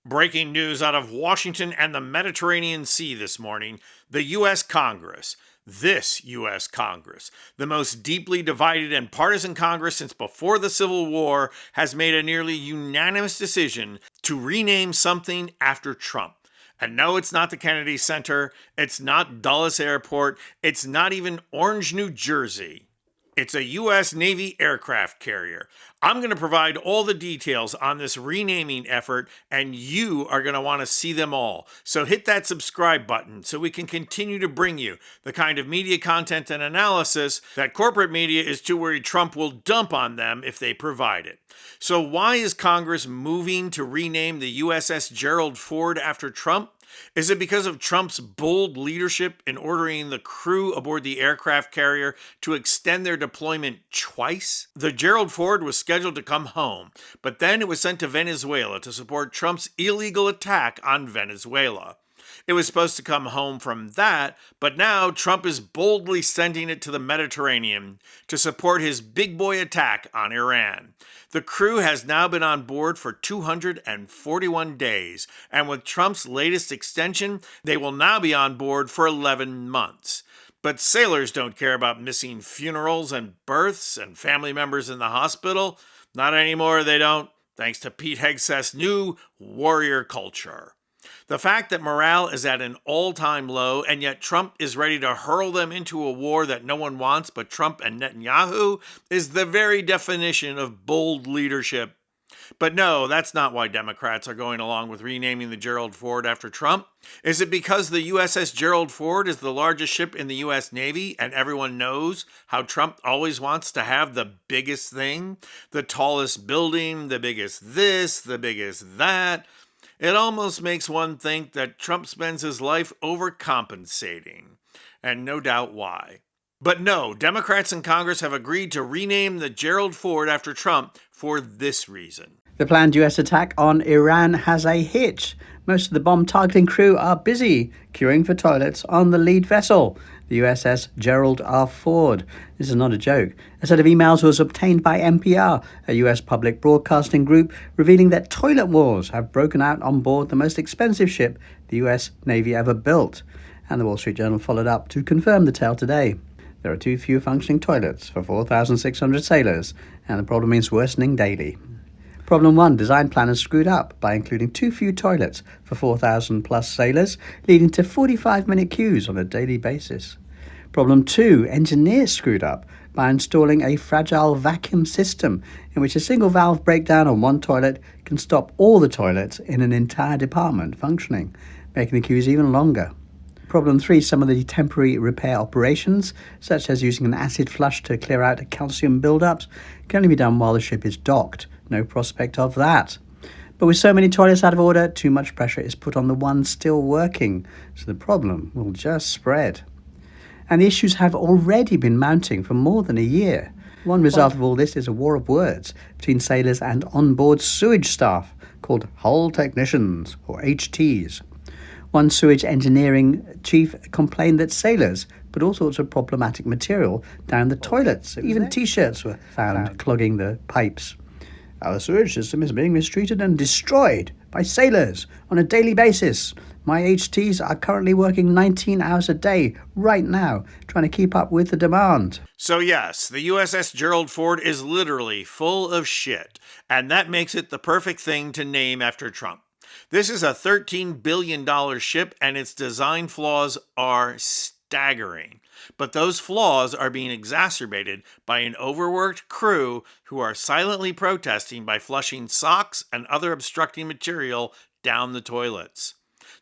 Breaking news out of Washington and the Mediterranean Sea this morning. The U.S. Congress, this U.S. Congress, the most deeply divided and partisan Congress since before the Civil War, has made a nearly unanimous decision to rename something after Trump. And no, it's not the Kennedy Center, it's not Dulles Airport, it's not even Orange, New Jersey. It's a U.S. Navy aircraft carrier. I'm going to provide all the details on this renaming effort, and you are going to want to see them all. So hit that subscribe button so we can continue to bring you the kind of media content and analysis that corporate media is too worried Trump will dump on them if they provide it. So why is Congress moving to rename the USS Gerald Ford after Trump? Is it because of Trump's bold leadership in ordering the crew aboard the aircraft carrier to extend their deployment twice? The Gerald Ford was scheduled to come home, but then it was sent to Venezuela to support Trump's illegal attack on Venezuela. It was supposed to come home from that, but now Trump is boldly sending it to the Mediterranean to support his big boy attack on Iran. The crew has now been on board for 241 days, and with Trump's latest extension, they will now be on board for 11 months. But sailors don't care about missing funerals and births and family members in the hospital. Not anymore, they don't, thanks to Pete Hegseth's new warrior culture. The fact that morale is at an all-time low, and yet Trump is ready to hurl them into a war that no one wants but Trump and Netanyahu, is the very definition of bold leadership. But no, that's not why Democrats are going along with renaming the Gerald Ford after Trump. Is it because the USS Gerald Ford is the largest ship in the U.S. Navy, and everyone knows how Trump always wants to have the biggest thing? The tallest building, the biggest this, the biggest that. It almost makes one think that Trump spends his life overcompensating, and no doubt why. But no, Democrats in Congress have agreed to rename the Gerald Ford after Trump for this reason. The planned US attack on Iran has a hitch. Most of the bomb-targeting crew are busy queuing for toilets on the lead vessel, the USS Gerald R. Ford. This is not a joke. A set of emails was obtained by NPR, a US public broadcasting group, revealing that toilet wars have broken out on board the most expensive ship the US Navy ever built. And the Wall Street Journal followed up to confirm the tale today. There are too few functioning toilets for 4,600 sailors, and the problem is worsening daily. Problem 1, design planners screwed up by including too few toilets for 4,000 plus sailors, leading to 45-minute queues on a daily basis. Problem 2, engineers screwed up by installing a fragile vacuum system in which a single valve breakdown on one toilet can stop all the toilets in an entire department functioning, making the queues even longer. Problem 3, some of the temporary repair operations, such as using an acid flush to clear out calcium buildups, can only be done while the ship is docked. No prospect of that. But with so many toilets out of order, too much pressure is put on the ones still working, so the problem will just spread. And the issues have already been mounting for more than a year. One result of all this is a war of words between sailors and onboard sewage staff, called hull technicians, or HTs. One sewage engineering chief complained that sailors put all sorts of problematic material down the toilets. Even T-shirts were found clogging the pipes. Our sewage system is being mistreated and destroyed by sailors on a daily basis. My HTs are currently working 19 hours a day right now, trying to keep up with the demand. So yes, the USS Gerald Ford is literally full of shit, and that makes it the perfect thing to name after Trump. This is a $13 billion ship, and its design flaws are staggering. But those flaws are being exacerbated by an overworked crew who are silently protesting by flushing socks and other obstructing material down the toilets.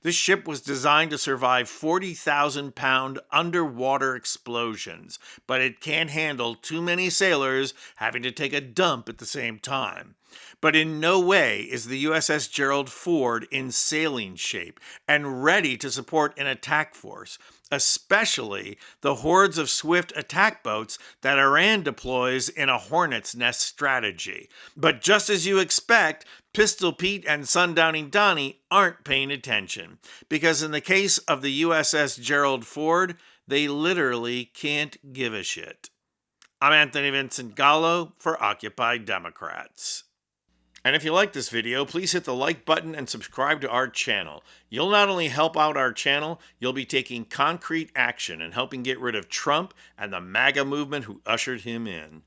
This ship was designed to survive 40,000-pound underwater explosions, but it can't handle too many sailors having to take a dump at the same time. But in no way is the USS Gerald Ford in sailing shape and ready to support an attack force, especially the hordes of swift attack boats that Iran deploys in a hornet's nest strategy. But just as you expect, Pistol Pete and Sundowning Donnie aren't paying attention, because in the case of the USS Gerald Ford, they literally can't give a shit. I'm Anthony Vincent Gallo for Occupy Democrats. And if you like this video, please hit the like button and subscribe to our channel. You'll not only help out our channel, you'll be taking concrete action and helping get rid of Trump and the MAGA movement who ushered him in.